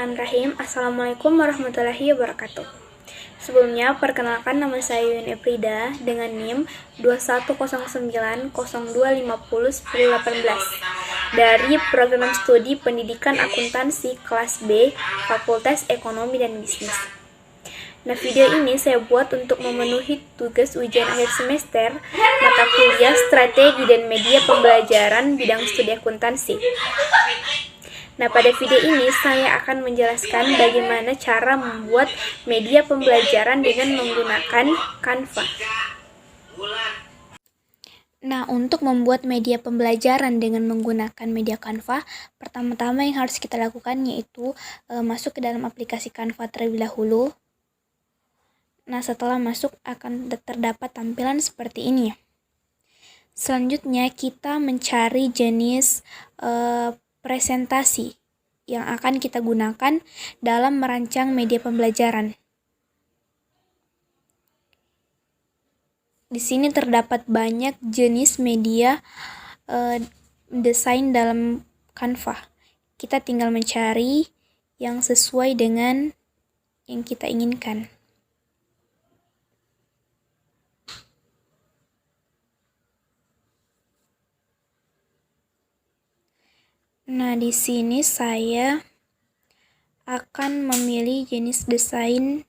Bismillahirrahmanirrahim. Assalamualaikum warahmatullahi wabarakatuh. Sebelumnya, perkenalkan nama saya Yun Efrida dengan NIM 210902501018 dari Program Studi Pendidikan Akuntansi kelas B, Fakultas Ekonomi dan Bisnis. Nah, video ini saya buat untuk memenuhi tugas ujian akhir semester mata kuliah Strategi dan Media Pembelajaran bidang studi akuntansi. Nah, pada video ini saya akan menjelaskan bagaimana cara membuat media pembelajaran dengan menggunakan Canva. Nah, untuk membuat media pembelajaran dengan menggunakan media Canva, pertama-tama yang harus kita lakukan yaitu masuk ke dalam aplikasi Canva terlebih dahulu. Nah, setelah masuk akan terdapat tampilan seperti ini. Selanjutnya kita mencari jenis presentasi yang akan kita gunakan dalam merancang media pembelajaran. Di sini terdapat banyak jenis media desain dalam Canva. Kita tinggal mencari yang sesuai dengan yang kita inginkan. Nah, di sini saya akan memilih jenis desain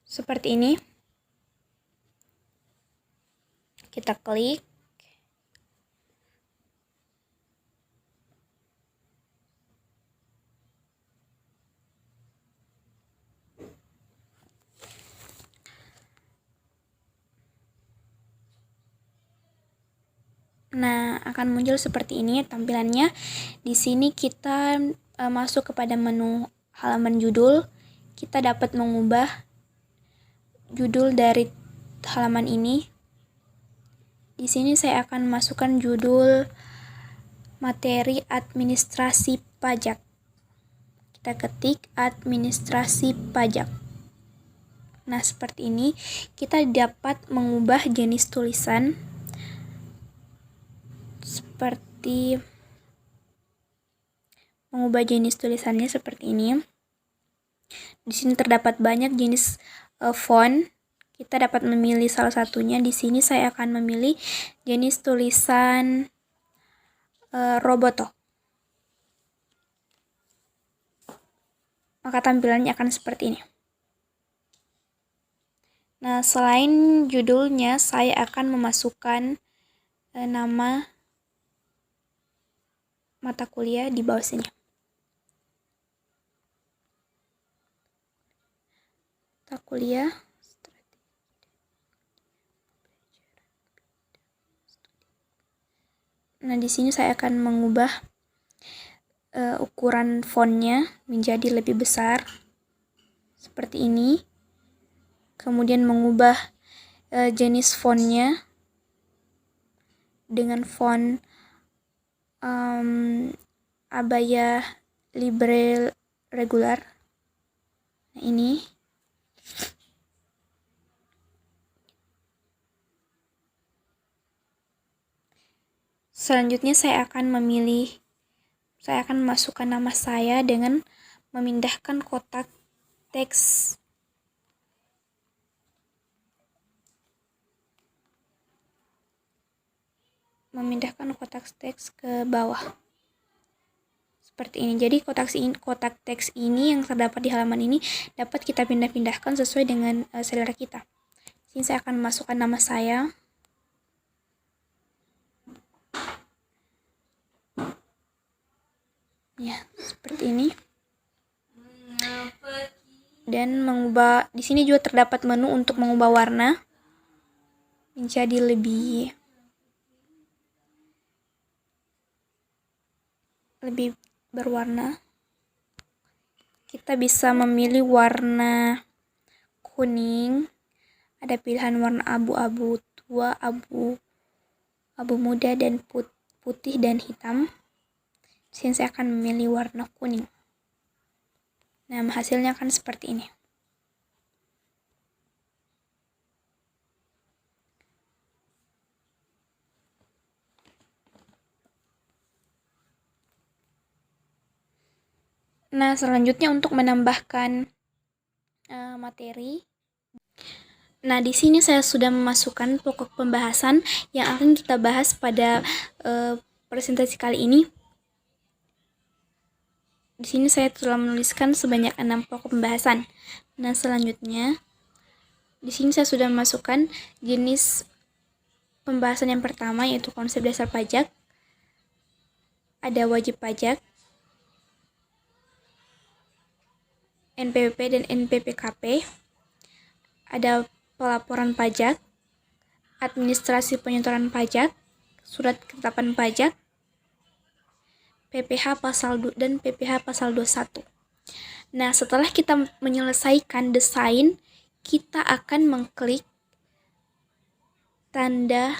seperti ini. Kita klik. Nah, akan muncul seperti ini tampilannya. Di sini kita masuk kepada menu halaman judul. Kita dapat mengubah judul dari halaman ini. Di sini saya akan masukkan judul materi administrasi pajak. Kita ketik administrasi pajak. Nah, seperti ini kita dapat mengubah jenis tulisan seperti mengubah jenis tulisannya seperti ini. Di sini terdapat banyak jenis font. Kita dapat memilih salah satunya. Di sini saya akan memilih jenis tulisan Roboto. Maka tampilannya akan seperti ini. Nah, selain judulnya, saya akan memasukkan nama mata kuliah di bawah sini. Mata kuliah Nah, di sini saya akan mengubah ukuran fontnya menjadi lebih besar seperti ini. Kemudian mengubah jenis fontnya dengan font Abaya Libre Regular. Nah, ini. Selanjutnya saya akan memasukkan nama saya dengan memindahkan kotak teks ke bawah seperti ini. Jadi kotak teks ini yang terdapat di halaman ini dapat kita pindah-pindahkan sesuai dengan selera kita. Sini saya akan masukkan nama saya. Ya, seperti ini. Dan mengubah, di sini juga terdapat menu untuk mengubah warna menjadi lebih berwarna. Kita bisa memilih warna kuning. Ada pilihan warna abu-abu tua, abu muda, dan putih dan hitam. Sini saya akan memilih warna kuning. Nah, hasilnya akan seperti ini. Nah, selanjutnya untuk menambahkan materi. Nah, di sini saya sudah memasukkan pokok pembahasan yang akan kita bahas pada presentasi kali ini. Di sini saya telah menuliskan sebanyak 6 pokok pembahasan. Nah, selanjutnya di sini saya sudah memasukkan jenis pembahasan yang pertama, yaitu konsep dasar pajak. Ada wajib pajak, NPWP dan NPPKP. Ada pelaporan pajak, administrasi penyetoran pajak, surat ketetapan pajak, PPh pasal 2 dan PPh pasal 21. Nah, setelah kita menyelesaikan desain, kita akan mengklik tanda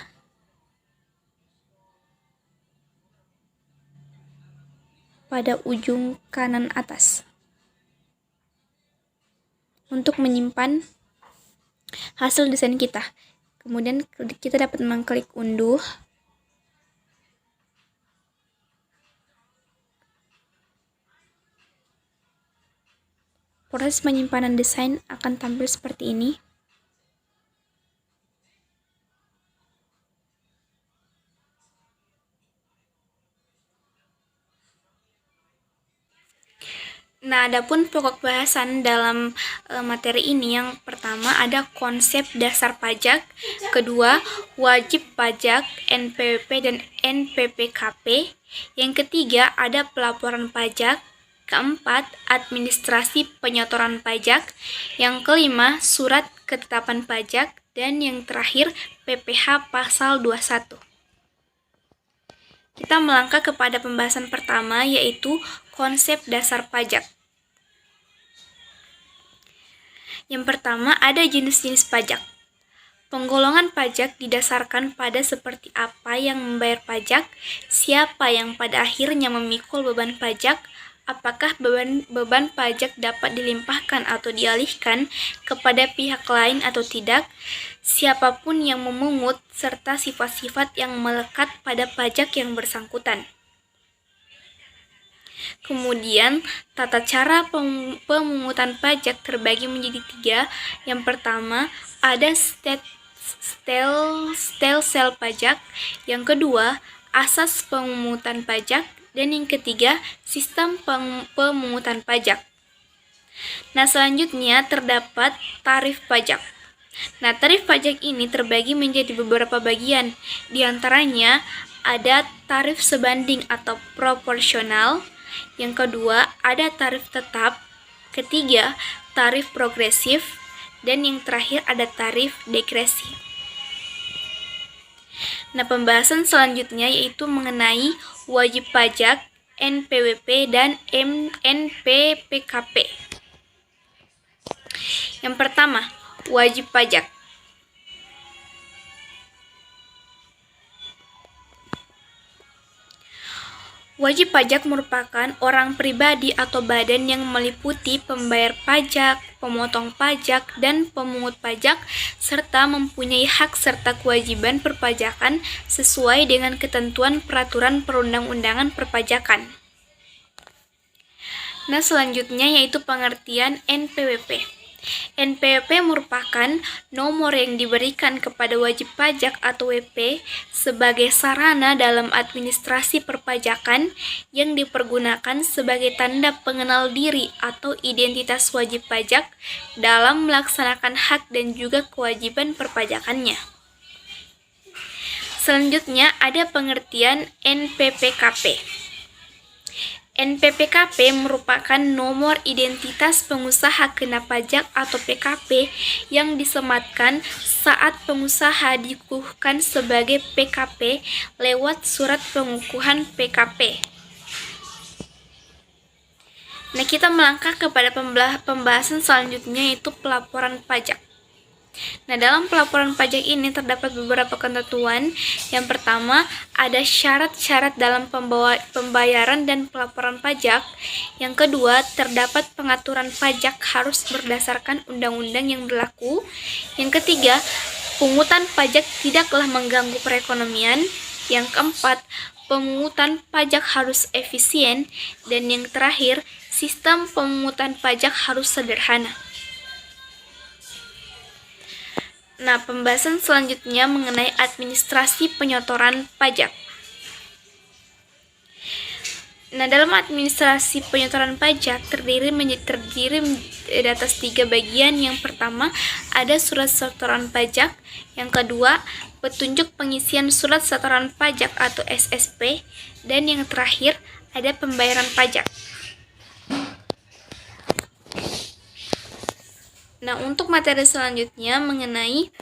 pada ujung kanan atas untuk menyimpan hasil desain kita. Kemudian kita dapat mengklik unduh. Proses penyimpanan desain akan tampil seperti ini. Nah, adapun pokok bahasan dalam materi ini, yang pertama ada konsep dasar pajak, kedua wajib pajak, NPWP dan NPPKP, yang ketiga ada pelaporan pajak, keempat administrasi penyetoran pajak, yang kelima surat ketetapan pajak, dan yang terakhir PPh pasal 21. Kita melangkah kepada pembahasan pertama, yaitu konsep dasar pajak. Yang pertama, ada jenis-jenis pajak. Penggolongan pajak didasarkan pada seperti apa yang membayar pajak, siapa yang pada akhirnya memikul beban pajak, apakah beban pajak dapat dilimpahkan atau dialihkan kepada pihak lain atau tidak, siapapun yang memungut, serta sifat-sifat yang melekat pada pajak yang bersangkutan. Kemudian, tata cara pemungutan pajak terbagi menjadi 3. Yang pertama, ada stelsel pajak. Yang kedua, asas pemungutan pajak. Dan yang ketiga, sistem pemungutan pajak. Nah, selanjutnya terdapat tarif pajak. Nah, tarif pajak ini terbagi menjadi beberapa bagian. Di antaranya ada tarif sebanding atau proporsional. Yang kedua, ada tarif tetap. Ketiga, tarif progresif. Dan yang terakhir ada tarif degresi. Nah, pembahasan selanjutnya yaitu mengenai wajib pajak, NPWP, dan NPPKP. Yang pertama, wajib pajak. Wajib pajak merupakan orang pribadi atau badan yang meliputi pembayar pajak, pemotong pajak, dan pemungut pajak, serta mempunyai hak serta kewajiban perpajakan sesuai dengan ketentuan peraturan perundang-undangan perpajakan. Nah, selanjutnya yaitu pengertian NPWP. NPWP merupakan nomor yang diberikan kepada wajib pajak atau WP sebagai sarana dalam administrasi perpajakan yang dipergunakan sebagai tanda pengenal diri atau identitas wajib pajak dalam melaksanakan hak dan juga kewajiban perpajakannya. Selanjutnya ada pengertian NPPKP. NPPKP merupakan nomor identitas pengusaha kena pajak atau PKP yang disematkan saat pengusaha dikukuhkan sebagai PKP lewat surat pengukuhan PKP. Nah, kita melangkah kepada pembahasan selanjutnya, yaitu pelaporan pajak. Nah, dalam pelaporan pajak ini terdapat beberapa ketentuan. Yang pertama, ada syarat-syarat dalam pembayaran dan pelaporan pajak. Yang kedua, terdapat pengaturan pajak harus berdasarkan undang-undang yang berlaku. Yang ketiga, pungutan pajak tidaklah mengganggu perekonomian. Yang keempat, pemungutan pajak harus efisien. Dan yang terakhir, sistem pemungutan pajak harus sederhana. Nah, pembahasan selanjutnya mengenai administrasi penyotoran pajak. Nah, dalam administrasi penyotoran pajak terdiri di atas 3 bagian. Yang pertama, ada surat setoran pajak. Yang kedua, petunjuk pengisian surat setoran pajak atau SSP. Dan yang terakhir, ada pembayaran pajak. Nah, untuk materi selanjutnya mengenai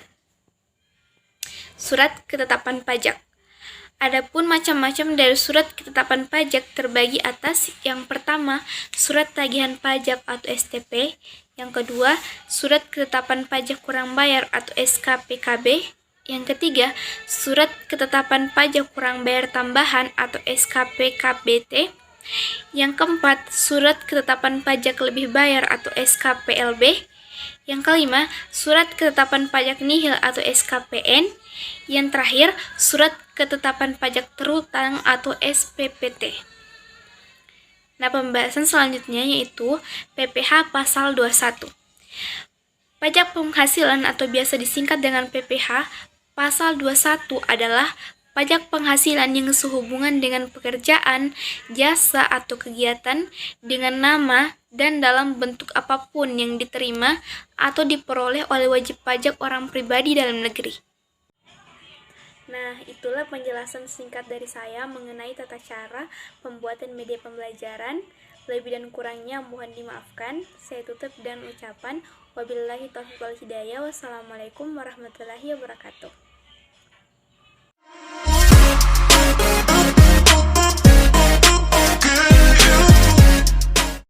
surat ketetapan pajak. Adapun macam-macam dari surat ketetapan pajak terbagi atas. Yang pertama, surat tagihan pajak atau STP. Yang kedua, surat ketetapan pajak kurang bayar atau SKPKB. Yang ketiga, surat ketetapan pajak kurang bayar tambahan atau SKPKBT. Yang keempat, surat ketetapan pajak lebih bayar atau SKPLB. Yang kelima, surat ketetapan pajak nihil atau SKPN. Yang terakhir, surat ketetapan pajak terutang atau SPPT. Nah, pembahasan selanjutnya yaitu PPh pasal 21. Pajak penghasilan atau biasa disingkat dengan PPh pasal 21 adalah pajak penghasilan yang sehubungan dengan pekerjaan, jasa, atau kegiatan dengan nama dan dalam bentuk apapun yang diterima atau diperoleh oleh wajib pajak orang pribadi dalam negeri. Nah, itulah penjelasan singkat dari saya mengenai tata cara pembuatan media pembelajaran. Lebih dan kurangnya mohon dimaafkan. Saya tutup dengan ucapan wabillahi taufiq wal hidayah. Wassalamualaikum warahmatullahi wabarakatuh.